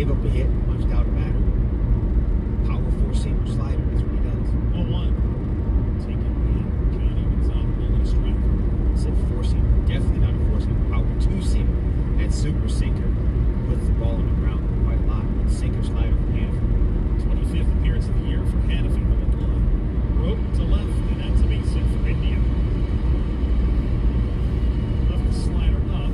Gave up a hit, punched out a batter. Power four-seamer slider, that's what he does. 0-1. Taking the count evens up, holding a strike. Said four-seamer, definitely not a four-seamer. Power two-seamer. That super sinker puts the ball on the ground quite a lot. Sinker slider from Hannafy. 25th appearance of the year for Hannafy. Broke to left, and that's a base hit for India. Left the slider up.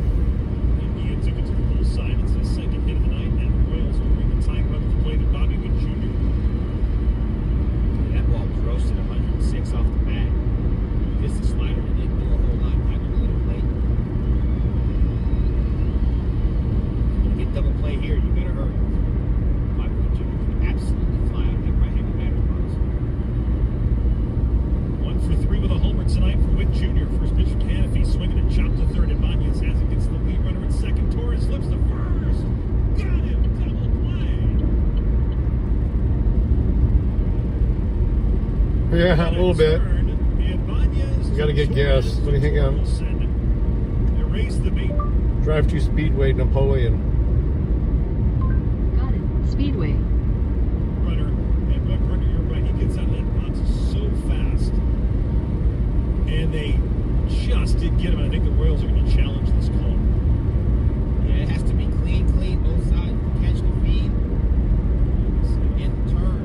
India took it to the pull side. It's his second hit of the night, and the Royals will bring the time up to the plate of Bobby Witt Jr. That ball was roasted 106 off the bat. Missed the slider and didn't do a whole lot. Got a little late. You get double play here, you better hurry. Bobby Witt Jr. can absolutely fly out that right-handed batter's box. 1 for 3 with a homer tonight for Witt Jr. First pitch to Hannafy, swinging and chopped to third. Ibanez has it, gets the lead runner at second. Torres flips to first. Got him, double play. Yeah, a little bit. Ibanez You gotta get gas. What do you think of? Erase the bait. Drive to Speedway, Napoleon. Got it. Speedway. Runner, and Brunner, you're right. He gets out of that box so fast, and they just did get him. I think the Royals are going to challenge this call. Yeah, it has to be clean, both sides. Catch the feed and the turn.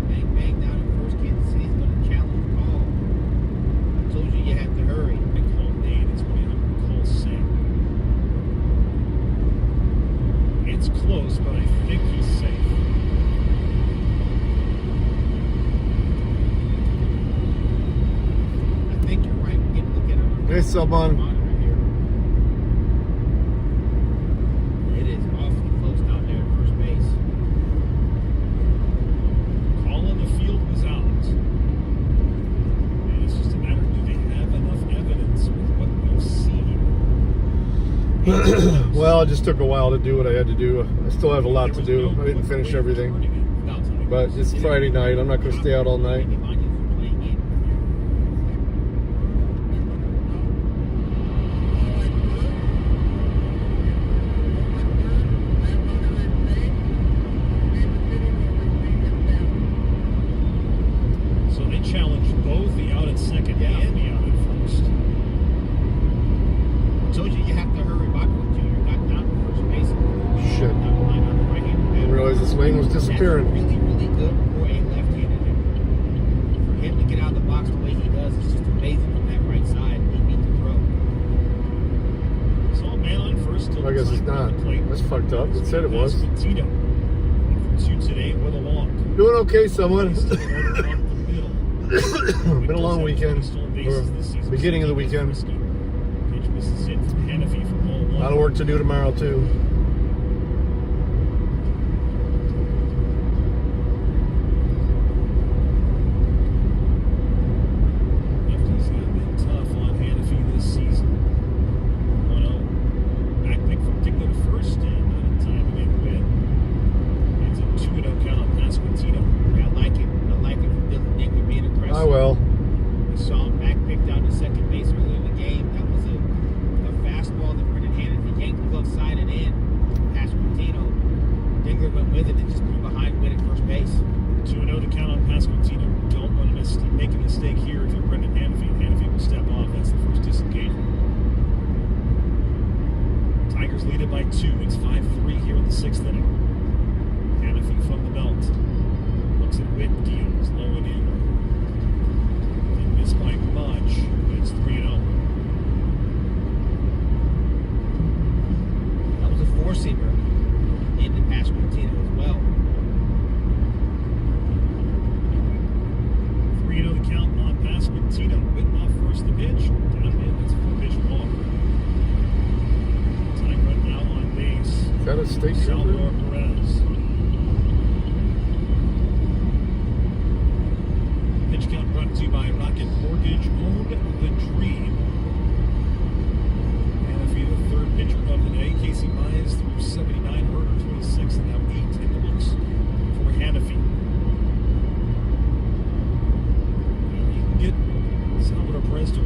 Bang, bang down at first. Kansas City's going to challenge the call. I told you you had to hurry. They call Nate. It's going to call Sam. It's close, but I think he's safe. I think you're right. We're getting to look at it. Hey, someone. Monitor here. It is awfully close down there at first base. Call on the field was out. And it's just a matter of do they have enough evidence with what we've seen? Well, it just took a while to do what I had to do. I still have a lot to do. I didn't finish everything. But it's Friday night. I'm not going to stay out all night. So they challenged both the out at second and the out at first. I told you you have to hurry. Bobby Witt Jr. got down to first base. Shit. Down the line on the right-handed I didn't realize the swing was disappearing. That's really, really good for a left-handed hitter. For him to get out of the box the way he does is just amazing from that right side. He beat the throw. So a man on first. I guess it's not. That's fucked up. It said it was. Tito. Two today with a walk. Doing okay, someone. Been Been a long weekend. Or beginning of the weekend. Pitch misses hit from Hannafy for ball A lot of one. work to do tomorrow, too. Lefties have been tough on Hannafy this season. 1-0. Back pick from Digno to first, and not in time to make a win. It's a 2-0 count on Pasquantino. Yeah, I like it. I like it for Dylan Digger being aggressive. I will. We saw him back pick down to second base earlier in the game. That was a fastball that Brendan Hannafy yanked the glove side and in. Pasquantino. Digger went with it and just threw behind Witt at first base. 2-0 to count on Pasquantino. Don't want to make a mistake here if you're Brendan Hannafy. Hannafy will step off. That's the first disengagement. Tigers lead it by 2. It's 5-3 here in the 6th inning. Hannafy from the belt. Looks at Witt, deals low and in. And missed by much. It's 3-0. That was a four-seamer into Pasquantino as well. 3-0 the count on Pasquantino. Witt off first the pitch. Down and in. That's a 4-pitch ball. Time run now on base. Is that a state Salvador trooper? Perez. Pitch count brought to you by Rocket Mortgage. Own the dream. Hannafy, the third pitcher of the day. Casey Mize threw 79, Herder 26, and now 8 in the books for Hannafy. Now you can get Salvador Perez to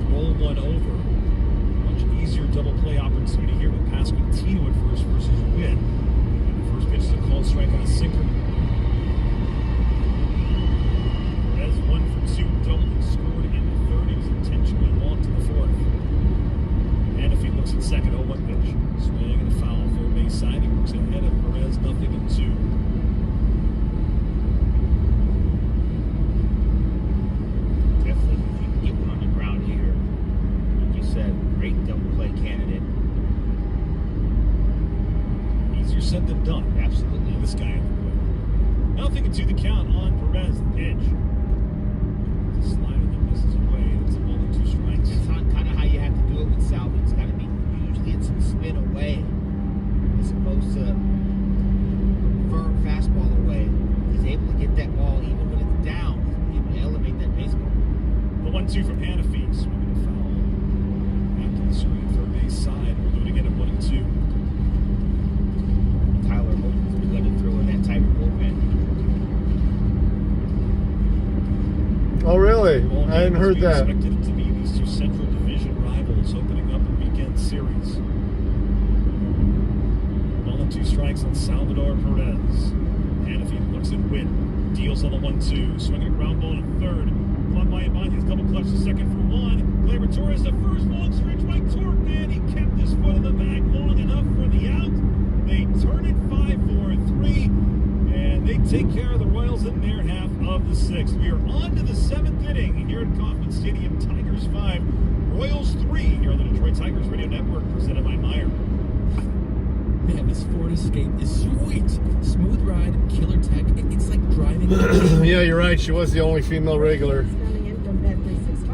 2-2 the count on Perez. The pitch. It's a slider that misses away. It's a ball and 2 strikes. It's not kind of how you have to do it with Salvi. It's got to be usually it's some spin away as opposed to firm fastball away. He's able to get that ball even when it's down. He's able to elevate that baseball. The 1-2 from Hanafi. Swinging a foul. Back to the screen, third base side. We'll do it again at 1-2. Tyler Holt has begun to throw in that Tiger bullpen. Oh, really? I hadn't heard that. Expected it to be these 2 Central Division rivals opening up a weekend series. Ball and 2 strikes on Salvador Perez. Hanafi looks at Witt. Deals on the 1-2. Swinging a ground ball to third. Caught by Ibanez. Double clutch to second for 1. Gleyber Torres, the first long stretch by Torkman. He kept his foot in the bag long enough for the out. They turn it 5-4-3. And they take care of the Royals in their half of the 6th. We are on to the 7th inning here at Kauffman Stadium. Tigers 5, Royals 3 here on the Detroit Tigers Radio Network, presented by Meyer. Man, this Ford Escape is sweet. Smooth ride, killer tech. It's like driving. Yeah, you're right. She was the only female regular. Coming in from Bet365,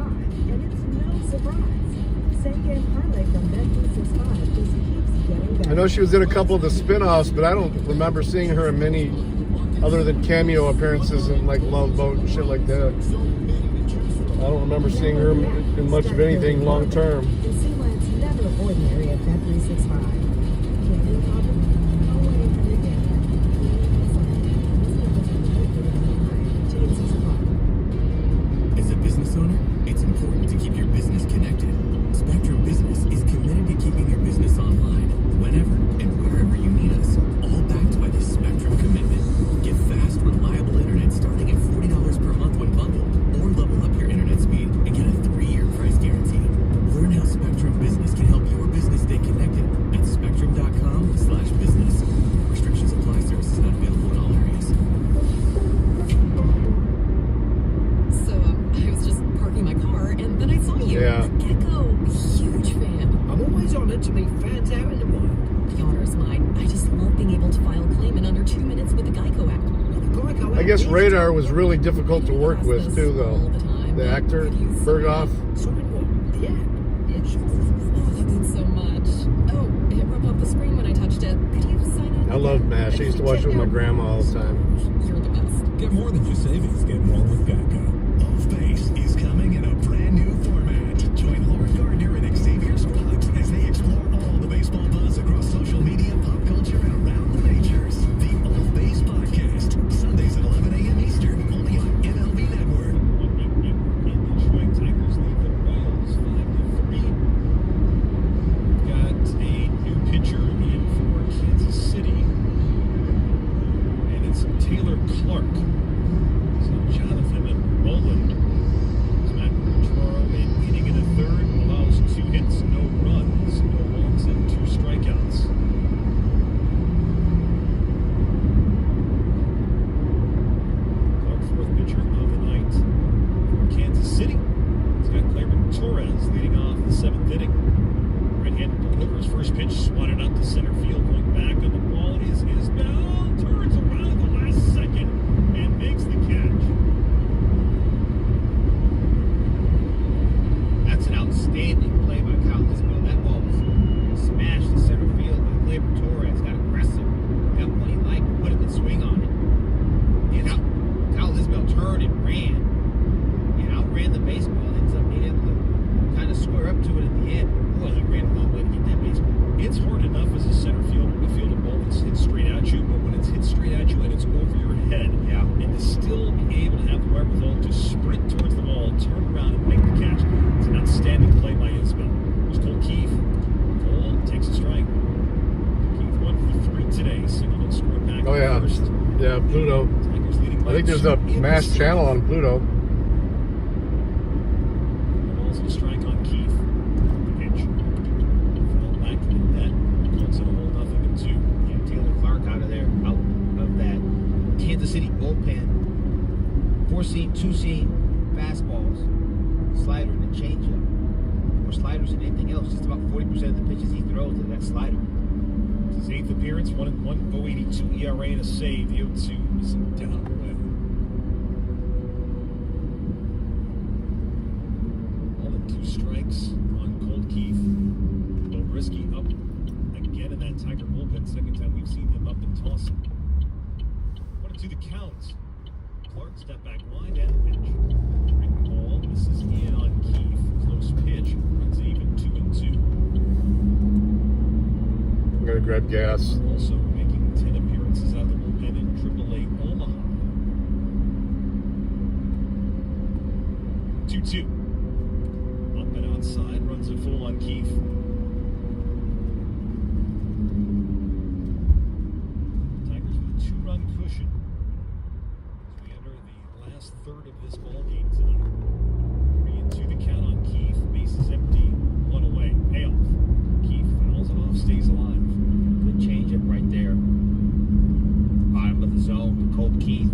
and it's no surprise. Same game parlay from Bet365 just keeps getting better. I know she was in a couple of the spin-offs, but I don't remember seeing her in many other than cameo appearances in like Love Boat and shit like that. I don't remember seeing her in much of anything long term. And see why it's never ordinary at Bet365. Gambling problem? No way from the gambling. Chances apply. As a business owner, it's important to keep your business connected. Spectrum Business is committed to keeping your business online, whenever and wherever you need us, all backed by the Spectrum commitment. Get fast, reliable internet starting at $40 per month when bundled, or level up your internet speed and get a 3-year price guarantee. Learn how Spectrum Business can help your business stay connected at spectrum.com/business. Restrictions apply. Services not available in all areas. So, I was just parking my car, and then I saw you. Yeah. The Gecko, huge fan. I'm always honored to meet fans out in the wild. The honor's mine. I just love being able to file a claim in under 2 minutes with the Geico Act. I guess Radar was really difficult to work with too, though. All the time. The actor, Berghoff. Sign what? The app. It's, oh, that means so much. Oh, it rubbed off the screen when I touched it. Could you sign it? I love MASH. I used to watch it with my grandma all the time. You're the best. Get more than just savings. Get more with Geico. Off Base is coming in a brand new format. Join Lauren Gardner and Xavier Sparks as they explore all the baseball buzz across social media, pop culture, and around the majors. The Off Base Podcast, Sundays at 11 a.m. Eastern, only on MLB Network. Detroit Tigers lead the Royals 5-3. Got a new pitcher in for Kansas City, and it's Taylor Clark. So Jonathan Boland. Matt Truro in inning in a third, allows 2 hits, no runs, no walks, and 2 strikeouts. Clark, 4th pitcher of the night for Kansas City. He's got Gleyber Torres leading off the 7th inning. Right-handed delivers, first pitch swatted out to center field, going back on the ball is Isbell, turns around at the last second and makes the catch. That's an outstanding play by Kyle Isbell. That ball was smashed to center field by Gleyber Torres. Got aggressive. Got what he liked, put a good swing on it. And Kyle Isbell turned and ran. And outran the baseball. Ends up being able to kind of square up to it at the end. Boy, he ran a long way to get that baseball. It's hard enough as a center fielder to field a ball that's hit straight at you, but when it's hit straight at you and it's over your head, Yeah. and to still be able to have the wherewithal to sprint towards the ball, turn around and make the catch, it's an outstanding play by Isbell. Here's Cole Keith. Cole takes a strike. Keith 1 for 3 today. Single and scored back Oh, yeah. first. Yeah, Pluto. Tigers leading I think there's a in the MASH channel on Pluto. Also a strike on Keith. The pitch. Fell back to the net. Once in a hole, 0-2. Yeah, Taylor Clark out of there, out of that Kansas City bullpen. 4-seam, 2-seam fastballs, slider and a changeup. More sliders than anything else. Just about 40% of the pitches he throws are that slider. His 8th appearance, 1-1, 0.82 ERA and a save. The 0-2 is down away. count. Clark step back wide and pitch. Breaking ball misses in on Keefe. Close pitch. Runs even 2-2. I'm gonna grab gas. Also making 10 appearances out of the bullpen in AAA Omaha. 2-2. Up and outside. Runs a full on Keefe. Tigers with a 2-run cushion as we enter the last third of this ball game tonight. 3-2 the count on Keefe. Bases empty. 1 away. Payoff. Keefe fouls it off. Stays alive. Good changeup right there. Bottom of the zone. The cold Keith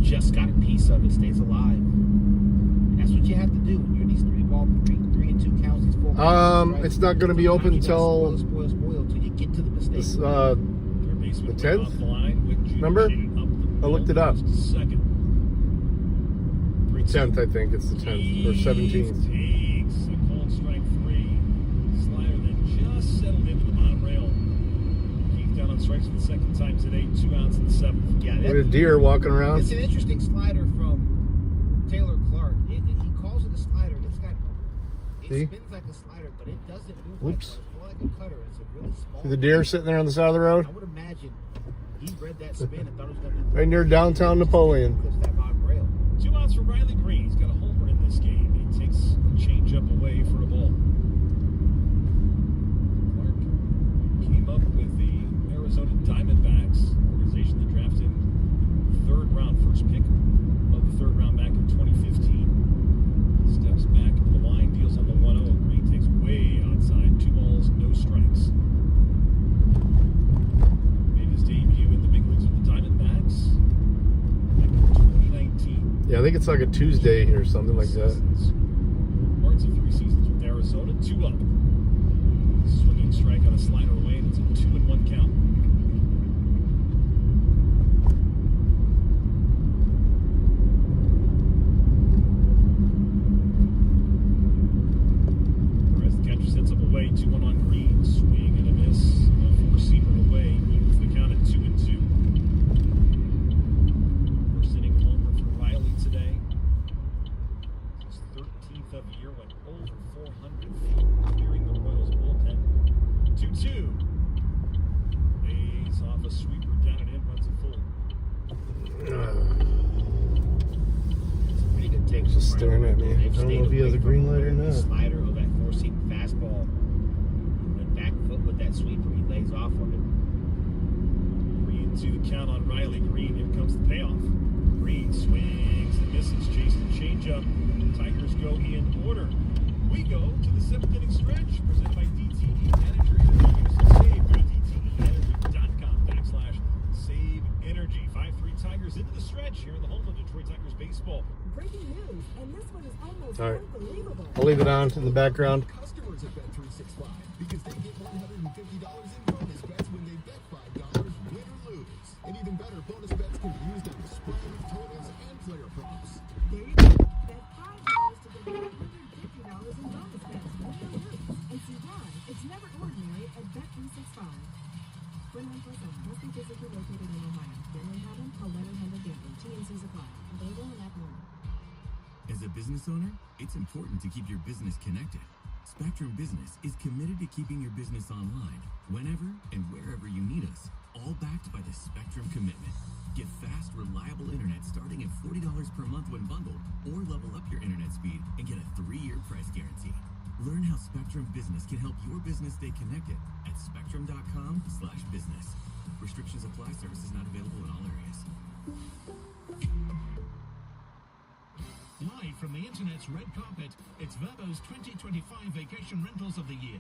just got a piece of it. Stays alive. And that's what you have to do when you're these 3-2 counts. These 4 bases, it's not going to be open until spoil till you get to the mistake. this, Third the baseman 10th. off the line. Wick Jr. Remember? shaded up the I looked it up. field, goes to second. 10th, I think it's the 10th or 17th. Takes a cold strike 3. Slider that just settled into the bottom rail. Keefe down on strikes for the second time today. 2 outs in the 7th. Yeah, Look at a deer walking around. it's an interesting slider from Taylor Clark. He calls it a slider. It's got it See? spins like a slider, but it doesn't move Whoops. like one. It's more like a cutter. It's a really small. See the deer sitting there on the side of the road? I would imagine he read that spin and thought it was going to Right near downtown Napoleon. clips that bottom rail. 2 outs for Riley Green. He's got a homer in this game. He takes a changeup away for a ball. Clark came up with the Arizona Diamondbacks, organization that drafted him 3rd round, first pick of the 3rd round back in 2015. Steps back to the line, deals on the 1-0. Green takes way outside. 2 balls, no strikes. Made his debut in the big leagues with the Diamondbacks back in 2019. Yeah, I think it's like a Tuesday or something like that. Marks of 3 seasons with Arizona, 2 up. Swinging strike on a slider away, and it's a 2-1 count. As the catcher sets up away, 2-1 on Green. Swing and a miss. A 4-seamer away. Moves the count at 2-2. First inning homer for Riley today. His 13th of the year, went over 400 feet, clearing the Royals bullpen. 2-2. Lays off a sweeper down and in, runs a full. It's a pretty good take. Just staring at me. They've I don't know stayed if he has away a green from light or the not. Slider or that 4-seam fastball. He went back foot with that sweeper. He lays off of it. 3-2 the count on Riley Green. Here comes the payoff. Green swings and misses, chasing the changeup. Tigers go in order. We go to the 7th inning stretch, presented by DTE Energy. Save. Go to DTEenergy.com/save energy. 5-3 Tigers into the stretch here in the home of Detroit Tigers baseball. Breaking news, and this one is almost All right. unbelievable. I'll leave it on in the background. Customers at Bet365 because they get $150 in bonus bets when they bet $5, win or lose. And even better, bonus bets can be used on the spread, totals, and player props. There you go. Bet $5 to get $150 in bonus bets, win or lose. And see why it's never ordinary at Bet365. 21 plus owned. Must be physically located in Ohio. Gambling problem? Call 1-800-GAMBLING. TNC's apply. Available in app only. As a business owner, it's important to keep your business connected. Spectrum Business is committed to keeping your business online, whenever and wherever you need us, all backed by the Spectrum Commitment. Get fast, reliable internet starting at $40 per month when bundled, or level up your internet speed and get a 3-year price guarantee. Learn how Spectrum Business can help your business stay connected at spectrum.com/business. Restrictions apply. Services not available in all areas. Live from the internet's red carpet, it's Verbo's 2025 Vacation Rentals of the Year.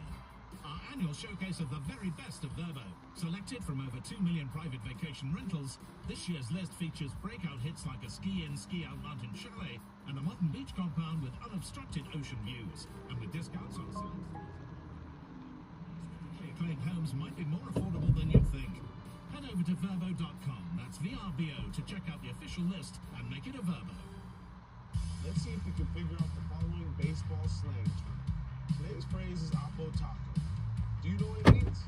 Our annual showcase of the very best of Verbo. Selected from over 2 million private vacation rentals, this year's list features breakout hits like a ski-in, ski-out mountain chalet and a modern beach compound with unobstructed ocean views. And with discounts on select acclaimed homes might be more affordable than you'd think. Head over to Verbo.com, that's VRBO, to check out the official list and make it a Verbo. Let's see if we can figure out the following baseball slang term. Today's phrase is Oppo Taco. Do you know what it means?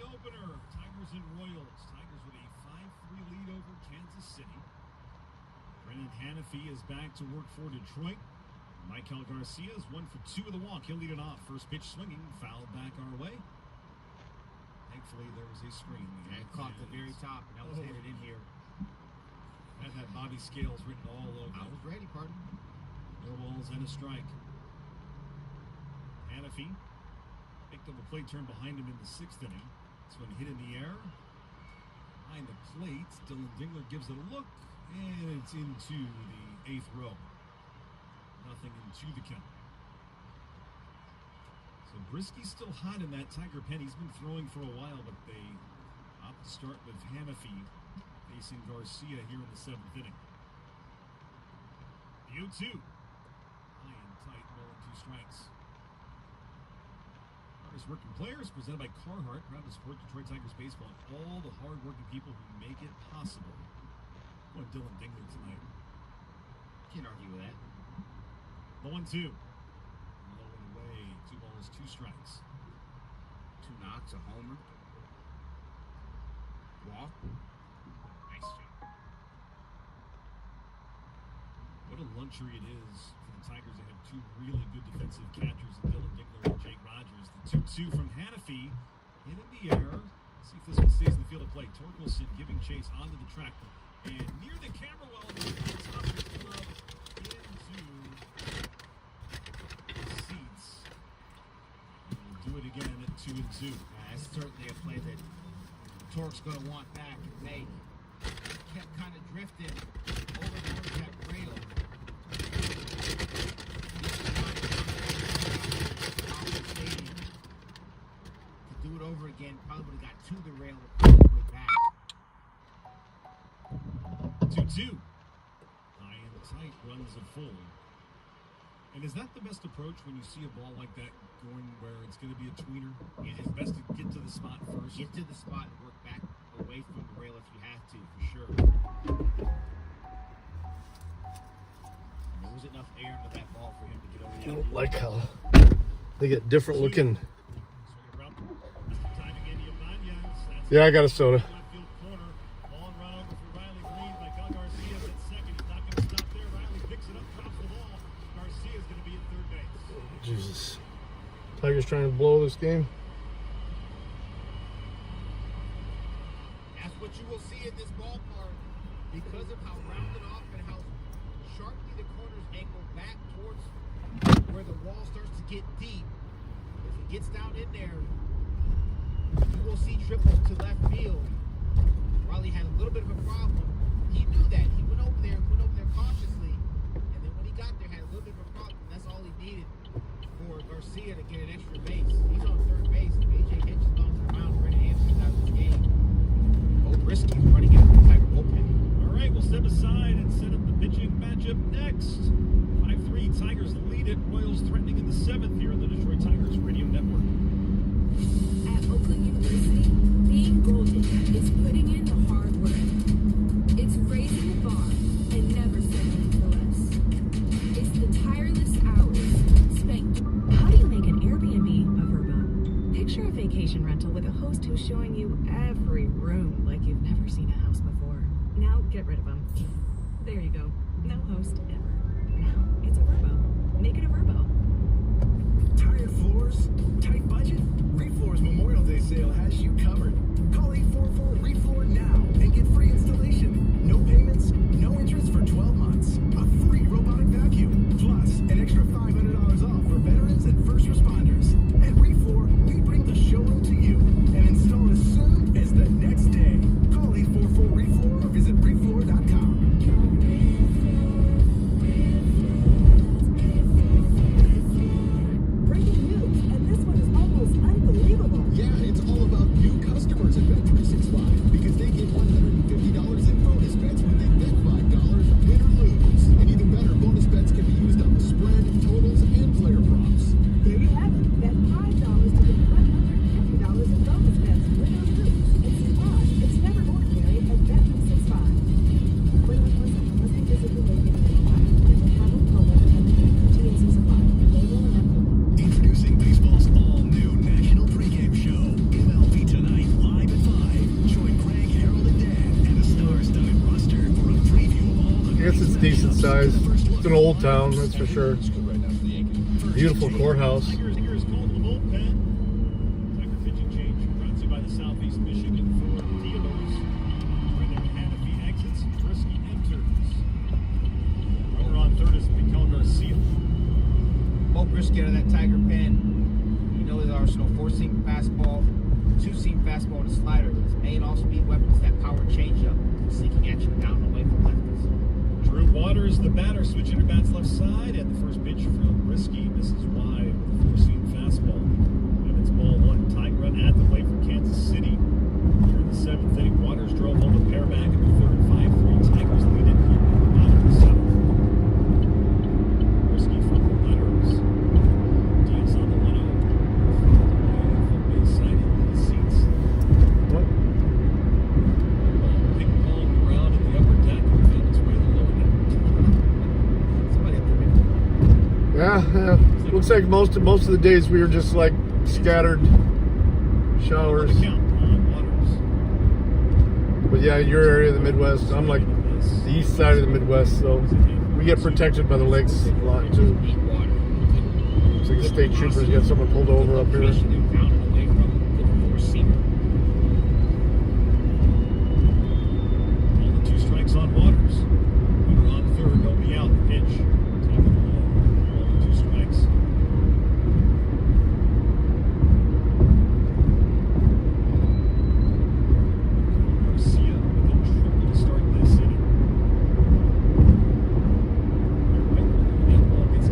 opener. Tigers and Royals. Tigers with a 5-3 lead over Kansas City. Brennan Hannafy is back to work for Detroit. Michael Garcia is 1 for 2 of the walk. He'll lead it off. First pitch swinging, foul back our way. Thankfully, there was a screen. And caught the very top, and that was headed in here. That had Bobby Scales written all over. I was ready, pardon. No balls and a strike. Hannafy picked up a plate turn behind him in the 6th inning. This one hit in the air. Behind the plate, Dylan Dingler gives it a look, and it's into the 8th row. Nothing into the count. So Brisky's still hot in that Tiger pen. He's been throwing for a while, but they opt to start with Hannafy facing Garcia here in the 7th inning. The 0-2. High and tight, ball and 2 strikes. Hardest working players presented by Carhartt, proud to support Detroit Tigers baseball and all the hard-working people who make it possible. Going Dylan Dingler tonight. Can't argue with that. The 1-2. Low and away. 2 balls, 2 strikes. 2 knocks, a homer. Walk. Nice job. What a luxury it is for the Tigers to have 2 really good defensive catchers in Dylan Dingler and Jake Rogers. The 2-2 from Hannafy. Hit in the air. Let's see if this one stays in the field of play. Torkelson giving chase onto the track. And near the camera well, the top of the glove into the seats. And we'll do it again at 2-2. That's certainly a play that Torque's going to want back. They kept kind of drifting over towards that rail. To do it over again, probably would have got to the rail all the way back. 2-2. High and tight, runs a full. And is that the best approach when you see a ball like that going where it's going to be a tweener? Yeah. It's best to get to the spot first. Get to the spot and work back away from the rail if you have to, for sure. There was enough air into that ball for him to get over I the don't like how they get different looking. Yeah, I got a soda. Jesus. Tigers trying to blow this game. That's what you will see in this ballpark because of how rounded off and how sharply the corners angle back towards where the wall starts to get deep. If it gets down in there, you will see triples to left field. Riley had a little bit of a problem. He knew that. He went over there cautiously, and then when he got there, had a little bit of a problem. That's all he needed for Garcia to get an extra base. He's on third base. A.J. Hinch has gone to the mound. Brennan Hannafy's out of this game. Brisky's running it from the Tiger bullpen. All right, we'll step aside and set up the pitching matchup next. 5-3, Tigers lead it. Royals threatening in the 7th here on the Detroit Tigers Radio Network. At Oakland University, being golden is putting in the hard work. It's raising the bar and never settling for less. It's the tireless hours spent. How do you make an Airbnb a verbo? Picture a vacation rental with a host who's showing you every room like you've never seen a house before. Now get rid of them. There you go. No host ever. Now it's a verbo. Make it a verbo. Tired floors? Tight budget? Refloor's Memorial Day sale has you covered. Call 844-REFLOOR now and get free installation. No payments, no interest for 12 months. A free robotic vacuum. Plus, an extra $500 off for veterans and first responders. At Refloor, we bring the showroom to you and install as soon as the next day. Call 844-REFLOOR or visit refloor.com. Breaking news, and this one is almost unbelievable. Yeah, it's all about new customers at Bet365 because they get $150 it's decent size. It's an old town, that's for sure. Beautiful courthouse. Tigers called to the bullpen. Tiger pitching change brought to you by the Southeast Michigan Ford dealers. Where their Hannafy exits, Brisky enters. Runner on third is Miguel Garcia. Mo Brisky out of that Tiger pen. You know his arsenal: 4-seam fastball, 2-seam fastball, and a slider. His main off-speed weapon is that power changeup, seeking at you down and away from lefties. Drew Waters, the batter, switching her bats left side, and the first pitch from Brisky misses wide with a 4-seam fastball. And it's ball one. Tying run at the plate from Kansas City. Here in the seventh inning, Waters drove home a pair back in the third. 5-3. Tigers lead it here in the bottom of the seventh. Brisky from the letters. Diaz on the 1-0. From base side into the seats. What? Ping pong around in the upper deck and found its way to the lower deck. Somebody up there. Yeah. Looks like most of the days we were just like scattered showers. On the count on Waters. But yeah, your area of the Midwest, I'm like the east side of the Midwest, so we get protected by the lakes a lot too. Deep water. Looks like the state troopers got someone pulled over up here. Location and down and away from the 4-seamer. All the 2 strikes on Waters. Runner on third, nobody out. Pitch. Taking the low. All the 2 strikes. Garcia with a triple to start this inning.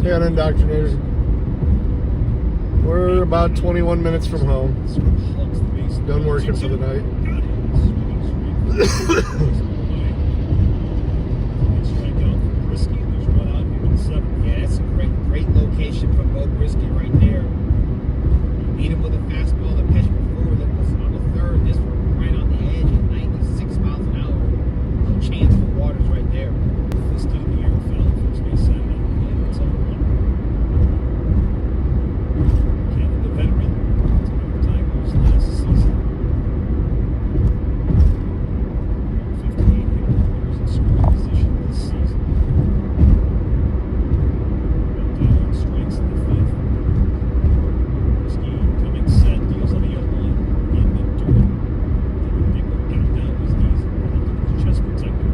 Yeah, and indoctrinated. We're about 21 minutes from home. Done working for the night. Yeah, that's a great location from Mo Brisky right there. Beat him with a fastball that pitched before that was on the third. This one right on the edge at 96 miles an hour. No chance for Waters right there. Fisted in the air, foul first base side, and it's on 1. Canada veteran, Tigers last season. 58 hitters in scoring position this season. Down strikes in the fifth. Brisky coming set, deals on the other line in the dirt. Dingle got down his knees and his chest protector.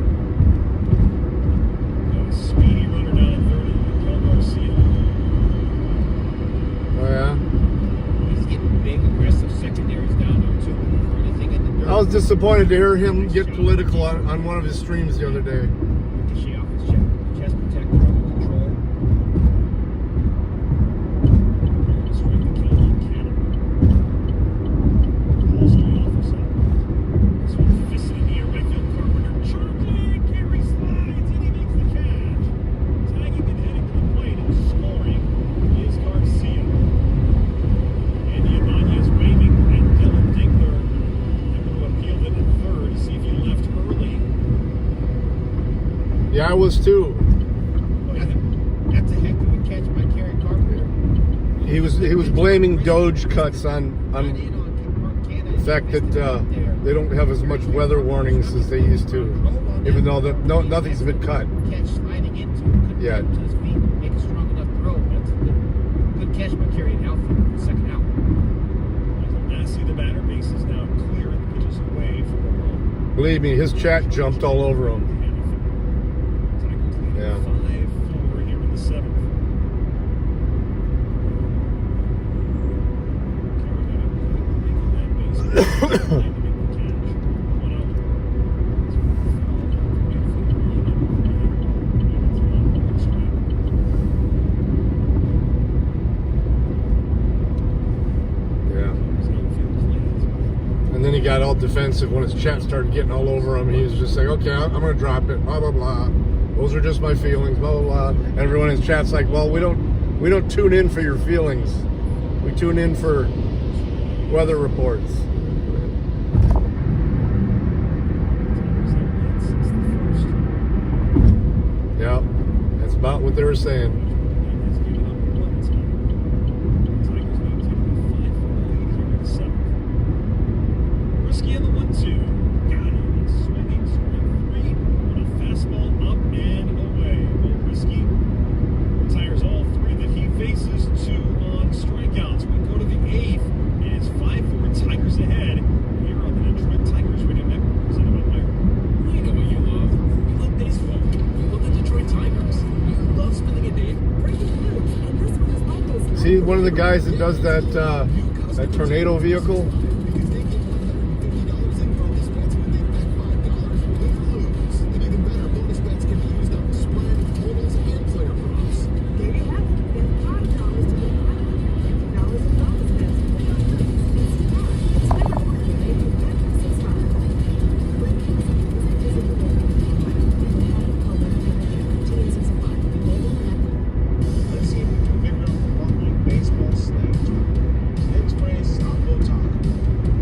Got a speedy runner down at third, Miguel Garcia. Oh yeah. He's getting big, aggressive secondaries down there too. For anything in the dirt. I was disappointed to hear him get political on one of his streams the other day. Ricochet off his chest protector under control. Strike the count on Canada. Polsky off the side. This one fisted in the air, right field Carpenter. Charging, Carey slides, and he makes the catch. Tagging and heading to the plate and scoring is Garcia. Andy Ibanez waving at Dylan Dingler. Able to appeal it at third to see if he left early. Yeah, I was too. That's a heck of a catch by Kerry Carpenter. He was blaming Doge cuts on Right in on Canada. the fact that they don't have as much weather warnings as they used to, even though nothing's been cut. Catch sliding into couldn't Yeah. get to his feet, make a strong enough throw. That's a good catch by Kerry in outfield for the second out. Michael Massey, the batter, base is now clear and pitches away for a ball. Believe me, his chat jumped all over him. Tigers leading Yeah. 5-4 here in the seventh. Yeah. And then he got all defensive when his chat started getting all over him. He was just like, okay, I'm going to drop it, blah, blah, blah. Those are just my feelings, blah, blah, blah. And everyone in his chat's like, well, we don't tune in for your feelings. We tune in for weather reports. Yeah, that's about what they were saying. Brisky in the 1-2. Got him. Swinging strike 3 on a fastball up and he one of the guys that does that that tornado vehicle? Because they get $150 in bonus bets when they bet $5. Win or lose. And even better, bonus bets can be used on spread, totals, and player props. There you have it. Bet $5 to win $150 in bonus bets. Win or lose. And see why. It's never ordinary with Bet365. When using, visit your local retailer and call 1-800-TNC Supply. Available in Apple. Let's see if we can figure out the following baseball slang term. Today's phrase is oppo taco.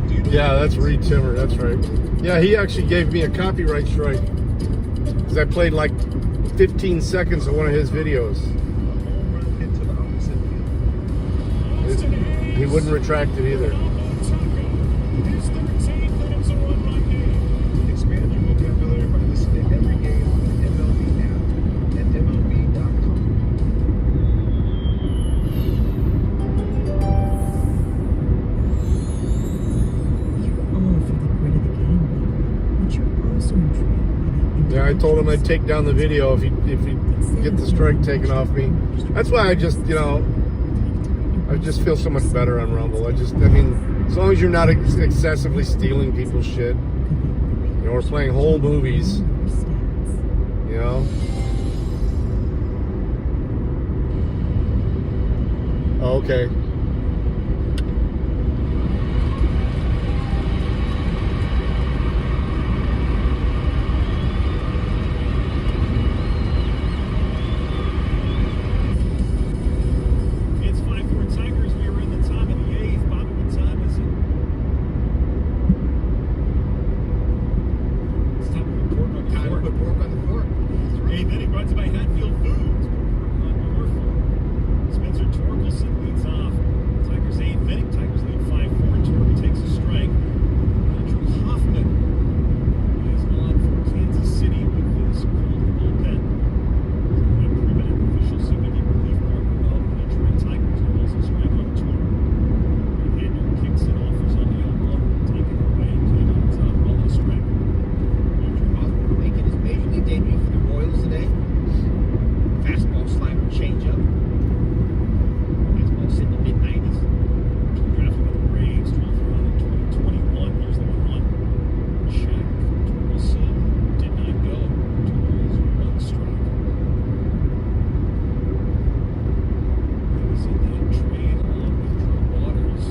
Do you know Yeah, what it that's means? Reed Timmer. That's right. Yeah, he actually gave me a copyright strike because I played like 15 seconds of one of his videos. A home run hit to the opposite field. He wouldn't retract it either. His 13th, and it's a one-run game. Expand your vocabulary by listening to every game on the MLB app at MLB.com. You're all for the grit of the game, but you're also intrigued by the Yeah, I told him I'd take down the video if he get the strike taken off me. That's why I just, I just feel so much better on Rumble. I mean, as long as you're not excessively stealing people's shit, or playing whole movies, Oh, okay. It's 5-4 Tigers. We were in the top of the 8th. Bobby, what time is it? It's time to put pork on the Time to fork. put pork on the fork. That's right. 8th inning brought to you by Hatfield Foods. On your fork. Spencer Torkelson leads off. Tigers 8th inning. Tigers lead 5-4. Torkel takes a strike. Andrew Hoffman is on for Kansas City with his cold bullpen. A permanent official signature relief partner of the Detroit Tigers. And also strike on tour. Daniel kicks it off. Is on the 0-1. Taken away. Cannon's on rolling strike. Andrew Hoffman making his major league debut for the Royals today. Fastball, slider, changeup. Fastball sitting in the mid-90s. Drafted by the Braves, 12th round in 2021. Here's the 1-1. Check. Torkelson did not go. 2 balls, 1 strike. He was in that trade along with Drew Waters.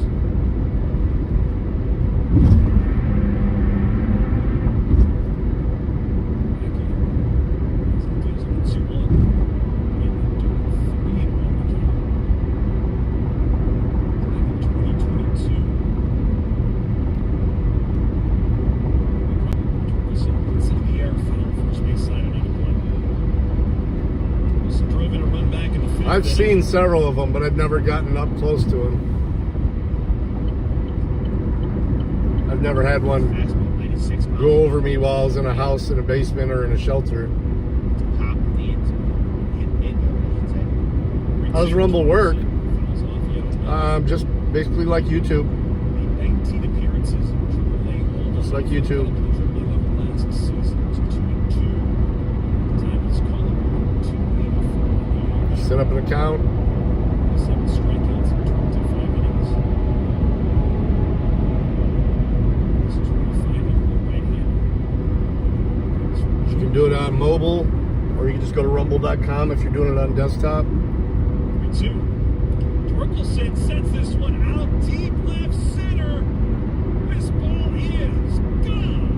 I've seen several of them, but I've never gotten up close to him. I've never had one Fastball, 96 miles. go over me while I was in a house, in a basement, or in a shelter. Top of the end zone. I should say. How's Rumble work? Just basically like YouTube. 19 appearances in AAA. Just like YouTube. AAA level last season was 2-2. Time is calling 284. Set up an account. 7 strikeouts in 25 innings. It's 25-year-old right-hander. You can do it on mobile, or you can just go to rumble.com if you're doing it on desktop. 3-2. Torkelson sets this one out deep left center. This ball is gone.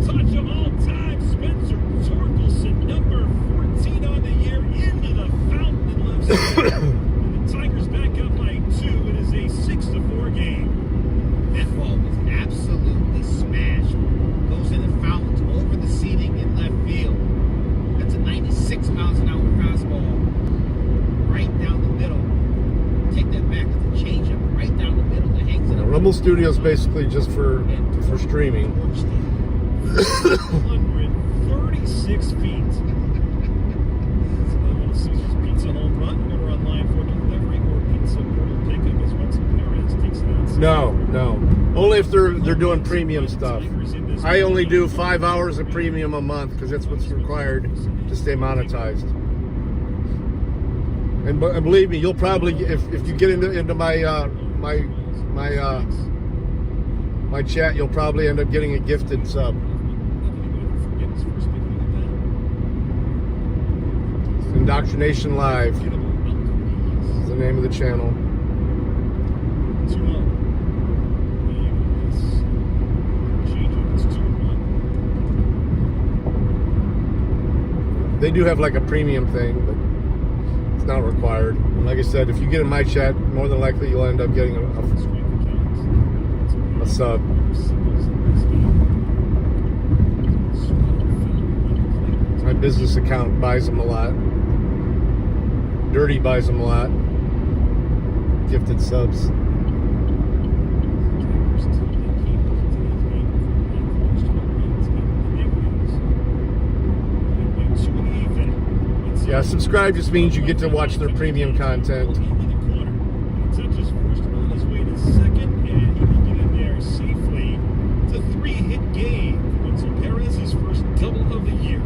Touch of all time, Spencer Torkelson, number 14 on the year, into the fountain in left center. And the Tigers back up by 2. It is a 6-4 game. That ball was absolutely smashed. Goes in the fountains over the seating in left field. That's a 96 miles an hour fastball. Right down the middle. Take that back. It's a changeup right down the middle that hangs in the Rumble Studio is basically just for streaming. 136 feet. It's another Caesar's Pizza home run. Order online for delivery or pizza order pickup as Winston Perez takes it outside. No. Only if they're doing premium stuff. I only do 5 hours of premium a month because that's what's required to stay monetized. And believe me, you'll probably, if you get into my my chat, you'll probably end up getting a gifted sub. Indoctrination Live is the name of the channel. They do have like a premium thing, but it's not required. And like I said, if you get in my chat, more than likely you'll end up getting a sub. My business account buys them a lot. Dirty buys them a lot. Gifted subs. Yeah, subscribe just means you get to watch their premium content. Touches first on his way to second, and he will get in there safely. It's a 3-hit game. It's Perez's first double of the year.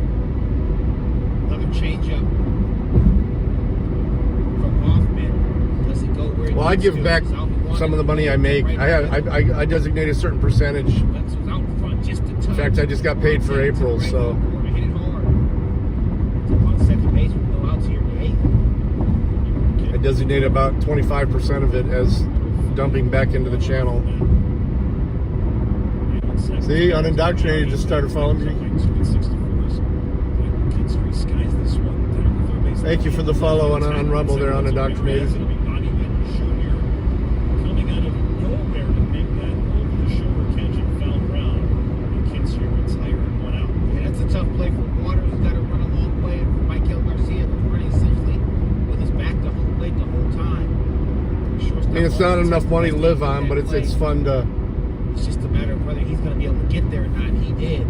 Another changeup from Hoffman. Does it go where it Well, I needs give to? back It's out in some of the money I make. I designate a certain percentage. That's out in front, just a touch. In fact, I just got paid for April, so Hit it hard. On second base with no outs here in the eighth. I designate about 25% of it as dumping back into the channel. See, Unindoctrinated just started following me. Thank you for the follow on Rumble there, Unindoctrinated. Coming out of nowhere to make that over-the-shoulder catch and foul ground. And Kinster retired one out. Yeah, that's a tough play for Waters. He's got to run a long way. And for Michael Garcia, running essentially with his back to home plate the whole time. I mean, it's not enough money to live on, but it's fun to. It's just a matter of whether he's going to be able to get there or not. He did.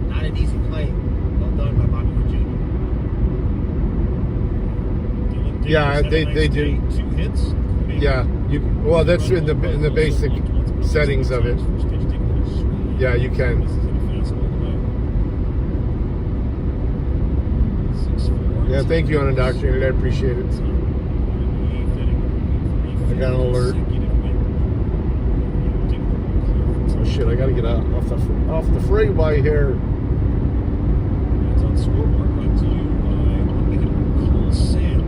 Not an easy play. Well done by Bobby Jr. Yeah, they do. 2 hits. Yeah, well, that's in the basic settings of it. Yeah, you can. Yeah, thank you, Unindoctrinated. I appreciate it. I got an alert. Oh shit! I gotta get out off the freeway here. It's on scoreboard brought to you by Cole Sam.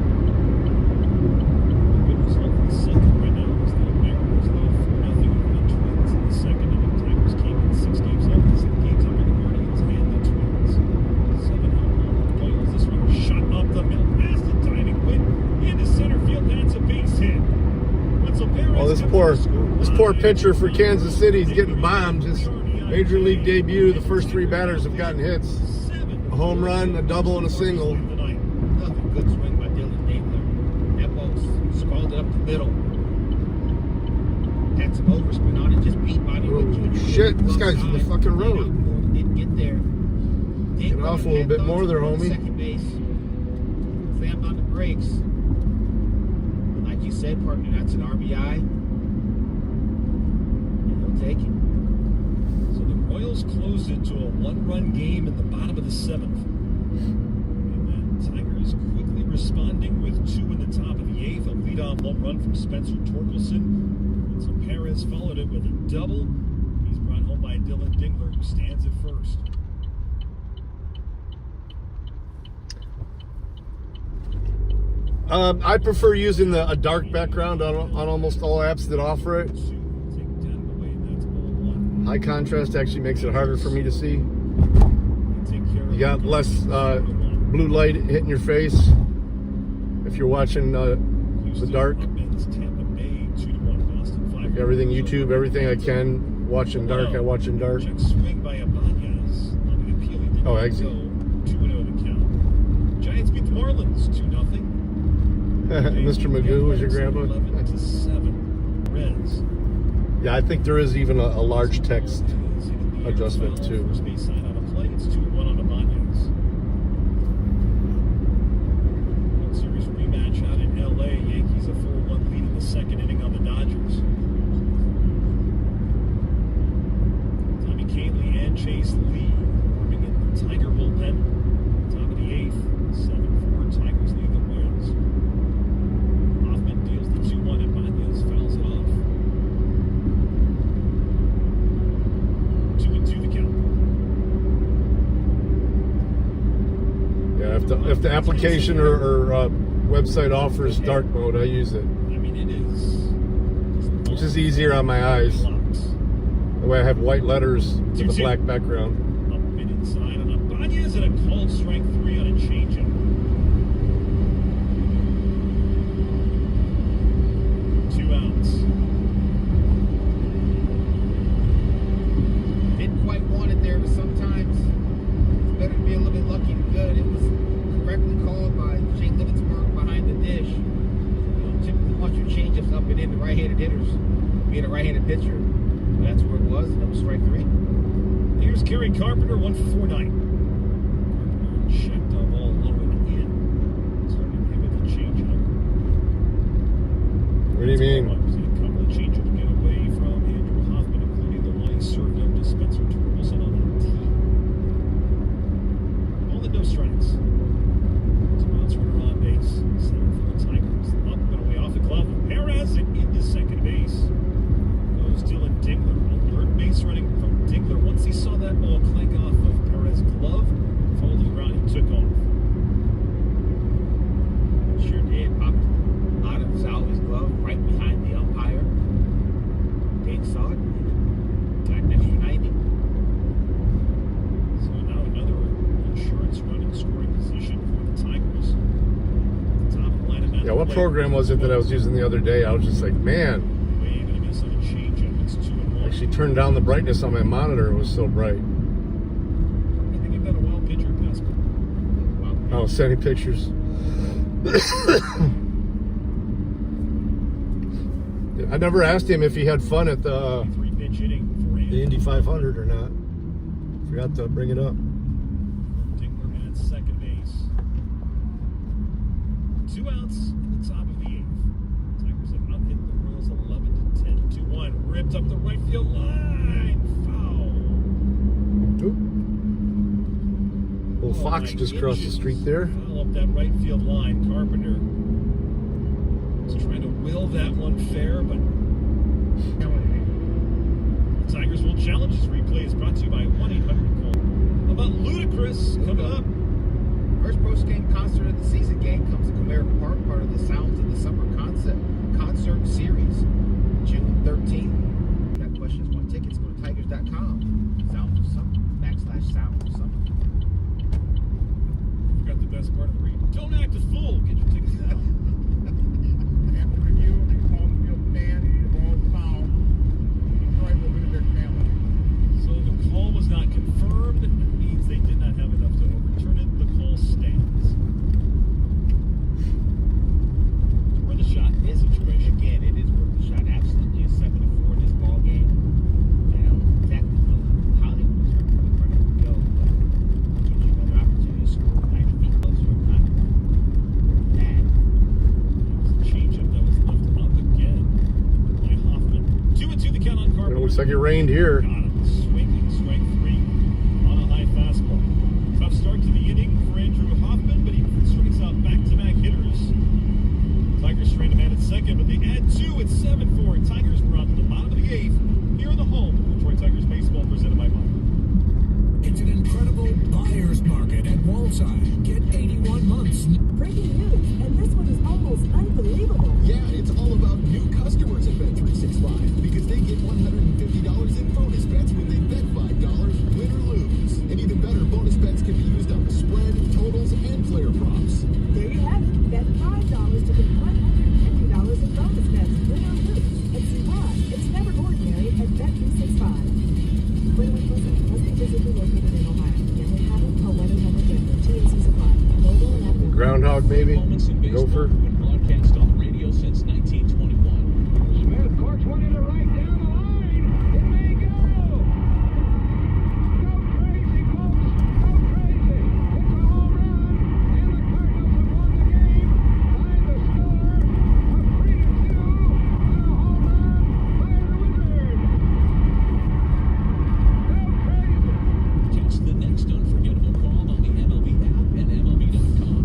Good result in the second right now is the Mariners lead 4-0 over the Twins in the second inning. Tigers came in 6 games up, 6 games up on the Guardians and the Twins. 7 out on the Royals. This one shot up the middle past the diving win into center field. That's a base hit. Oh, this poor pitcher for Kansas City is getting bombed. His major league debut, the first 3 batters have gotten hits. A home run, a double, and a single. Another good swing by Dylan Dingler. That ball scalded up the middle. Had some overspin on it, just beat Bobby Witt Jr. Shit, this guy's in the fucking road. Didn't get there. Get off a little bit more there, homie. Second base. Slammed on the brakes. But like you said, partner, that's an RBI. He'll take it. So the Royals closed it to a 1-run game in the bottom of the 7th. And then Tigers quickly responding with 2 in the top of the 8th. A leadoff home run from Spencer Torkelson. And so Perez followed it with a double. He's brought home by Dylan Dingler, who stands at first. I prefer using a dark background on almost all apps that offer it. High contrast actually makes it harder for me to see. You got less blue light hitting your face if you're watching the dark. Like everything YouTube, everything I can watch in dark, I watch in dark. Oh, exit. 2-0 to count. Giants beat the Marlins 2-0. Mr. Magoo was your grandpa? 11-7. Reds. Yeah, I think there is even a large text adjustment too. First base side on a play. It's 2-1 on Ibanez. World Series rematch out in LA. Yankees a 4-1 lead in the second inning on the Dodgers. Tommy Kahnle and Chase Lee warming in the Tiger bullpen. Top of the 8th. 7-4. Tigers lead the Royals. If the application or website offers dark mode, I use it. I mean, it is. Which is easier on my eyes. The way I have white letters with a 2-2. black background. Up and inside on Ibanez and a called strike 3 on a changeup. 2 outs. Didn't quite want it there, but sometimes it's better to be a little bit lucky than good. It was correctly called by Shane Livingston behind the dish. You know, typically want your changeups up and in the right-handed hitters, being a right-handed pitcher. But that's where it was, and that was strike 3. Here's Kerry Carpenter, 1 for 4 9. Carpenter checked the ball low and in. Starting him with a changeup. What do you mean? We've seen a couple of changeups get away from Andrew Hoffman, including the one he served up to Spencer Torkelson on that tee. All the no strikes. 2 outs, runner on base. 7 for the Tigers. Up and away off the glove of Perez and into second base. Goes Dylan Dingler. Alert base running from Dingler. Once he saw that ball clank off of Perez's glove, followed the ground, he took off. Sure did. Popped out of Salvy's glove, right behind the umpire. Dave saw it. Got an extra 90. So now another insurance run in scoring position for the Tigers. The top of the lineup. Yeah, what program was it that I was using the other day? I was just like, man. Wave and a miss on a changeup. It's 2-1. Actually turned down the brightness on my monitor. It was so bright. I think you've got a wild pitcher, Pascal. I was sending pictures. I never asked him if he had fun at the 3-pitch inning for the Indy 500 or not. Forgot to bring it up. Dingler at second base. 2 outs in the top of the 8th. Tigers have not hit the Royals 11-10. 2-1. Ripped up the right field line. Foul. Oop. Little Fox just crossed the street there. Foul up that right field line. Carpenter was trying to will that one fair, but the Tigers will challenge. This replay is brought to you by 1-800-COLT. How about Ludacris coming up? First post-game concert of the season game comes to Comerica Park, part of the Sounds of the Summer concert series, June 13th. Got questions, want tickets, go to tigers.com. Sounds of Summer, /Sounds of Summer. Forgot the best part of the read. Don't act a fool. Get your tickets now. After review, they called the field man, the ball foul. Detroit will win their family. So the call was not confirmed. That means they did not have enough to overturn it. The call stands. Worth a shot. It's situation. Again, it is worth the shot. Absolutely a 7-4 in this ball game. I don't exactly know how they would turn the front of the go, but it gives you another opportunity to score 90 feet closer if not bad. Changeup that was left up again by Hoffman. 2-2 the count on It Carpenter. looks like it rained here. Got him. Swinging strike 3 on a high fastball. Tough start to the inning for Andrew Hoffman, but he strikes out back-to-back hitters. Tigers straight him out at second, but they add 2 at 7-4. Tigers were on the bottom of the 8th here in the home of Detroit Tigers baseball, presented by Mike. It's an incredible buyer's market at Walside. Get 81 months. Breaking news, and this one is almost unbelievable. Yeah, it's all about new customers at Bet365 because they get $150 in bonus bets when they bet $5, win or lose. And even better, bonus bets can be used on the spread, totals, and player props. There you have it. Bet $5 to get $150 in bonus bets, win or lose. And see why? It's never ordinary at Bet365. 21 plus must be physically located in Ohio. Gambling habit? Call 1-800-GAMBLER. TNC Supply. Mobile and app. Groundhog, maybe. Moments in baseball Gopher. have been broadcast on the radio since 1921. Smith corks one to the right down the line. It may go. Go crazy, folks. Go crazy. It's a home run. And the Cardinals have won the game by the score of 3-2 on a home run by the Wizard. Go crazy. Catch the next unforgettable call on the MLB app and MLB.com.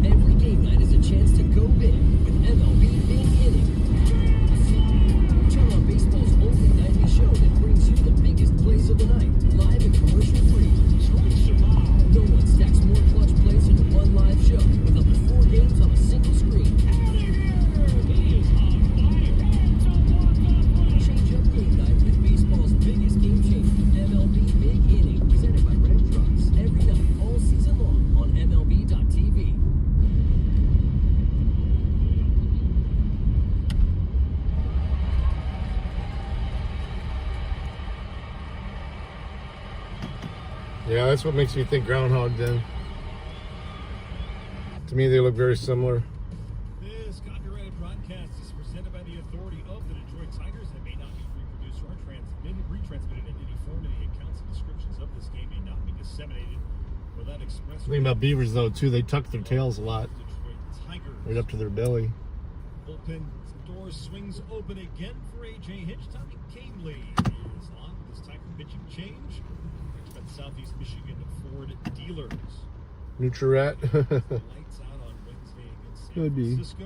Every game night is a chance to go big Yeah, that's what makes me think Groundhog Den. To me, they look very similar. This copyrighted broadcast is presented by the authority of the Detroit Tigers and may not be reproduced or retransmitted in any form. Any accounts and descriptions of this game may not be disseminated without express. The thing about beavers, though, too, they tuck their tails a lot, Detroit Tigers. right up to their belly. Bullpen door swings open again for A.J. Hinch. Tommy Canely is on this Tiger pitching change. By the Southeast Michigan Ford dealers. Nutri-Rat. Lights out on Wednesday against San Could be. Francisco.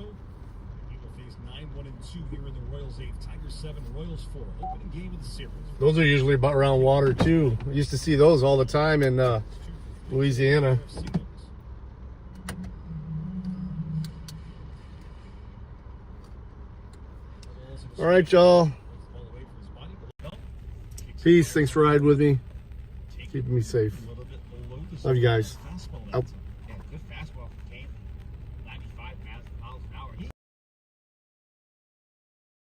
We will face 9-1-2 here in the Royals 8, Tigers 7, Royals 4. Opening game of the series. Those are usually about around water, too. I used to see those all the time in Louisiana. All right, y'all. Peace. Thanks for riding with me. Keeping me safe. Love you guys.